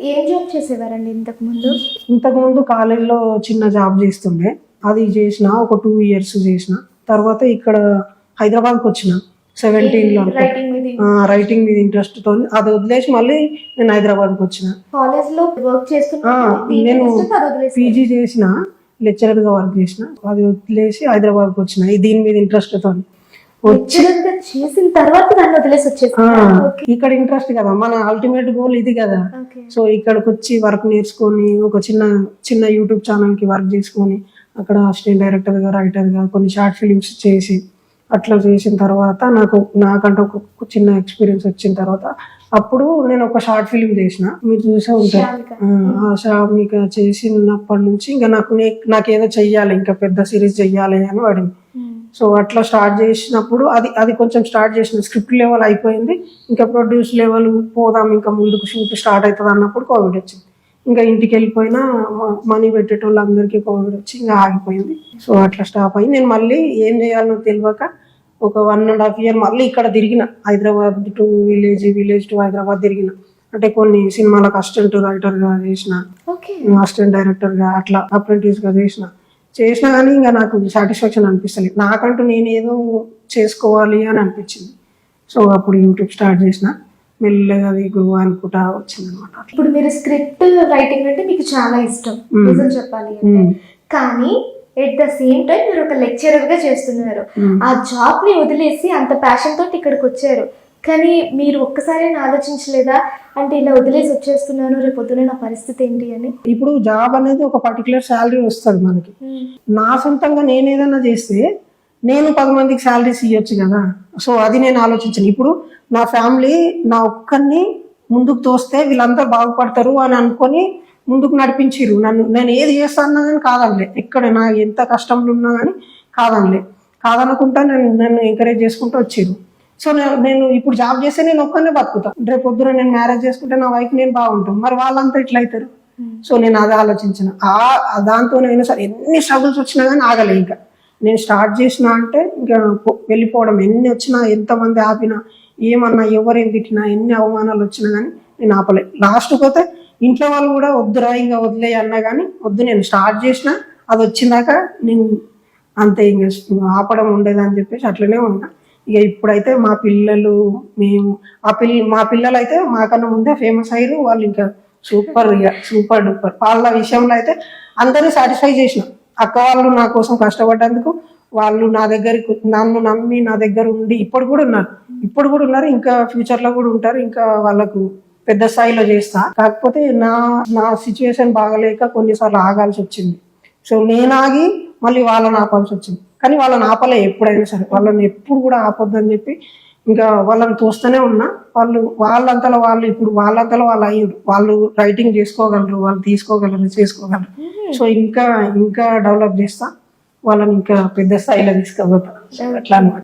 ఏం జాబ్ చేసేవారండి ఇంతకు ముందు కాలేజ్లో చిన్న జాబ్ చేస్తుండే. అది చేసిన ఒక 2 years చేసిన తర్వాత ఇక్కడ హైదరాబాద్కి వచ్చిన 17లో రైటింగ్ మీద ఇంట్రెస్ట్ తో అది వదిలేసి మళ్ళీ నేను హైదరాబాద్కి వచ్చిన. కాలేజ్ లో వర్క్ చేస్తున్నా నేను పీజీ చేసిన, లెక్చరర్ గా వర్క్ చేసిన. అది వదిలేసి హైదరాబాద్కి వచ్చిన దీని మీద ఇంట్రెస్ట్ తో చేసిన తర్వాత దాన్ని వదిలేసి వచ్చేసి ఇక్కడ ఇంట్రెస్ట్ కదా, మన అల్టిమేట్ గోల్ ఇది కదా. సో ఇక్కడికి వచ్చి వర్క్ నేర్చుకొని ఒక చిన్న యూట్యూబ్ ఛానల్ కి వర్క్ చేసుకొని అక్కడ అసిస్టెంట్ డైరెక్టర్ గా, రైటర్ గా కొన్ని షార్ట్ ఫిలిమ్స్ చేసి అట్లా చేసిన తర్వాత నాకంటే ఒక చిన్న ఎక్స్పీరియన్స్ వచ్చిన తర్వాత అప్పుడు నేను ఒక షార్ట్ ఫిలిం చేసిన, మీరు చూసే ఉంటారు. మీకు చేసినప్పటి నుంచి ఇంకా నాకేదో చెయ్యాలి, ఇంకా పెద్ద సిరీస్ చెయ్యాలి అని పడింది. సో అట్లా స్టార్ట్ చేసినప్పుడు అది కొంచెం స్టార్ట్ చేసిన స్క్రిప్ట్ లెవెల్ అయిపోయింది, ఇంకా ప్రొడ్యూస్ లెవెల్ పోదాం, ఇంకా ముందుకు షూట్ స్టార్ట్ అవుతుంది అన్నప్పుడు కోవిడ్ వచ్చింది. ఇంకా ఇంటికి వెళ్ళిపోయినా మనీ పెట్టేటోళ్ళందరికీ కోవిడ్ వచ్చి ఇంకా ఆగిపోయింది. సో అట్లా స్టాప్ అయ్యి నేను మళ్ళీ ఏం చేయాలో తెలియక ఒక 1.5 year మళ్ళీ ఇక్కడ తిరిగిన, Hyderabad to village to Hyderabad తిరిగిన. అంటే కొన్ని సినిమాలకు అసిస్టెంట్ రైటర్ గా చేసిన, అసిస్టెంట్ డైరెక్టర్ గా, అట్లా అప్రెంటిస్ గా చేసినా కానీ ఇంకా నాకు సాటిస్ఫాక్షన్ అనిపిస్తలేదు. నాకంటూ నేను ఏదో చేసుకోవాలి అని అనిపించింది. సో అప్పుడు యూట్యూబ్ స్టార్ట్ చేసిన, మెల్లగా అది గ్రో అనుకుంటా వచ్చింది అనమాట. ఇప్పుడు మీరు స్క్రిప్ట్ రైటింగ్ అంటే మీకు చాలా ఇష్టం నిజం చెప్పాలి అంటే, కానీ ఎట్ ద సేమ్ టైం మీరు ఒక లెక్చరర్ గా చేస్తున్నారు. ఆ జాబ్ ని వదిలేసి అంత ప్యాషన్ తోటి ఇక్కడికి వచ్చారు, కానీ మీరు ఒక్కసారి ఆలోచించలేదా అంటే ఇలా వదిలేసి వచ్చేస్తున్నాను, రేపు పొద్దున నా పరిస్థితి ఏంటి అని? ఇప్పుడు జాబ్ అనేది ఒక పర్టికులర్ శాలరీ వస్తుంది మనకి. నా సొంతంగా నేను ఏదైనా చేస్తే నేను 10 మందికి శాలరీస్ ఇవ్వచ్చు కదా. సో అది నేను ఆలోచించాను. ఇప్పుడు నా ఫ్యామిలీ నా ఒక్కరిని ముందుకు తోస్తే వీళ్ళందరూ బాగుపడతారు అని అనుకొని ముందుకు నడిపించిరు నన్ను. నేను ఏది చేస్తాను కానీ కాదనలే, ఎక్కడ నా ఎంత కష్టంలో ఉన్నా కానీ కాదనుకుంటా నన్ను ఎంకరేజ్ చేసుకుంటూ వచ్చిరు. సో నేను ఇప్పుడు జాబ్ చేస్తే నేను ఒక్కనే బతుకుతాను, రేపు పొద్దున నేను మ్యారేజ్ చేసుకుంటే నా వైఫ్ నేను బాగుంటాను, మరి వాళ్ళంతా ఇట్లా అవుతారు. సో నేను అదే ఆలోచించిన. దాంతోనైనా సరే ఎన్ని స్ట్రగుల్స్ వచ్చినా కానీ ఆగలే. ఇంకా నేను స్టార్ట్ చేసిన అంటే ఇంకా వెళ్ళిపోవడం, ఎన్ని వచ్చినా ఎంతమంది ఆపినా ఏమన్నా ఎవరేం తిట్టినా ఎన్ని అవమానాలు వచ్చినా కానీ నేను ఆపలే. లాస్ట్ పోతే ఇంట్లో వాళ్ళు కూడా వద్దురా ఇంకా వదిలే అన్నా కానీ వద్దు, నేను స్టార్ట్ చేసిన అది వచ్చిందాక నేను అంతే, ఇంకా ఆపడం ఉండేదని చెప్పేసి అట్లనే ఉన్నా. ఇక ఇప్పుడైతే మా పిల్లలు మా పిల్లలు అయితే మాకన్నా ముందే ఫేమస్ అయ్యారు. వాళ్ళు ఇంకా సూపర్ డూపర్. వాళ్ళ విషయంలో అయితే అందరినీ సాటిస్ఫై చేసిన. అక్క వాళ్ళు నా కోసం కష్టపడ్డందుకు వాళ్ళు నన్ను నమ్మి నా దగ్గర ఉండి ఇప్పుడు కూడా ఉన్నారు, ఇంకా ఫ్యూచర్ లో కూడా ఉంటారు. ఇంకా వాళ్ళకు పెద్ద స్థాయిలో చేస్తా. కాకపోతే నా సిచ్యువేషన్ బాగలేక కొన్నిసార్లు ఆగాల్సి వచ్చింది. సో నేను ఆగి మళ్ళీ వాళ్ళని ఆపాల్సి వచ్చింది. కానీ వాళ్ళని ఆపలే ఎప్పుడైనా సరే, వాళ్ళని ఎప్పుడు కూడా ఆపొద్దని చెప్పి ఇంకా వాళ్ళని తోస్తూనే ఉన్నా. వాళ్ళంతలో వాళ్ళు ఇప్పుడు వాళ్ళంతలో వాళ్ళు అయ్యారు, వాళ్ళు రైటింగ్ చేసుకోగలరు, వాళ్ళు చేసుకోగలరు. సో ఇంకా డెవలప్ చేస్తా, వాళ్ళని ఇంకా పెద్ద స్థాయిలో తీసుకుపోతా అట్లా అన్నమాట.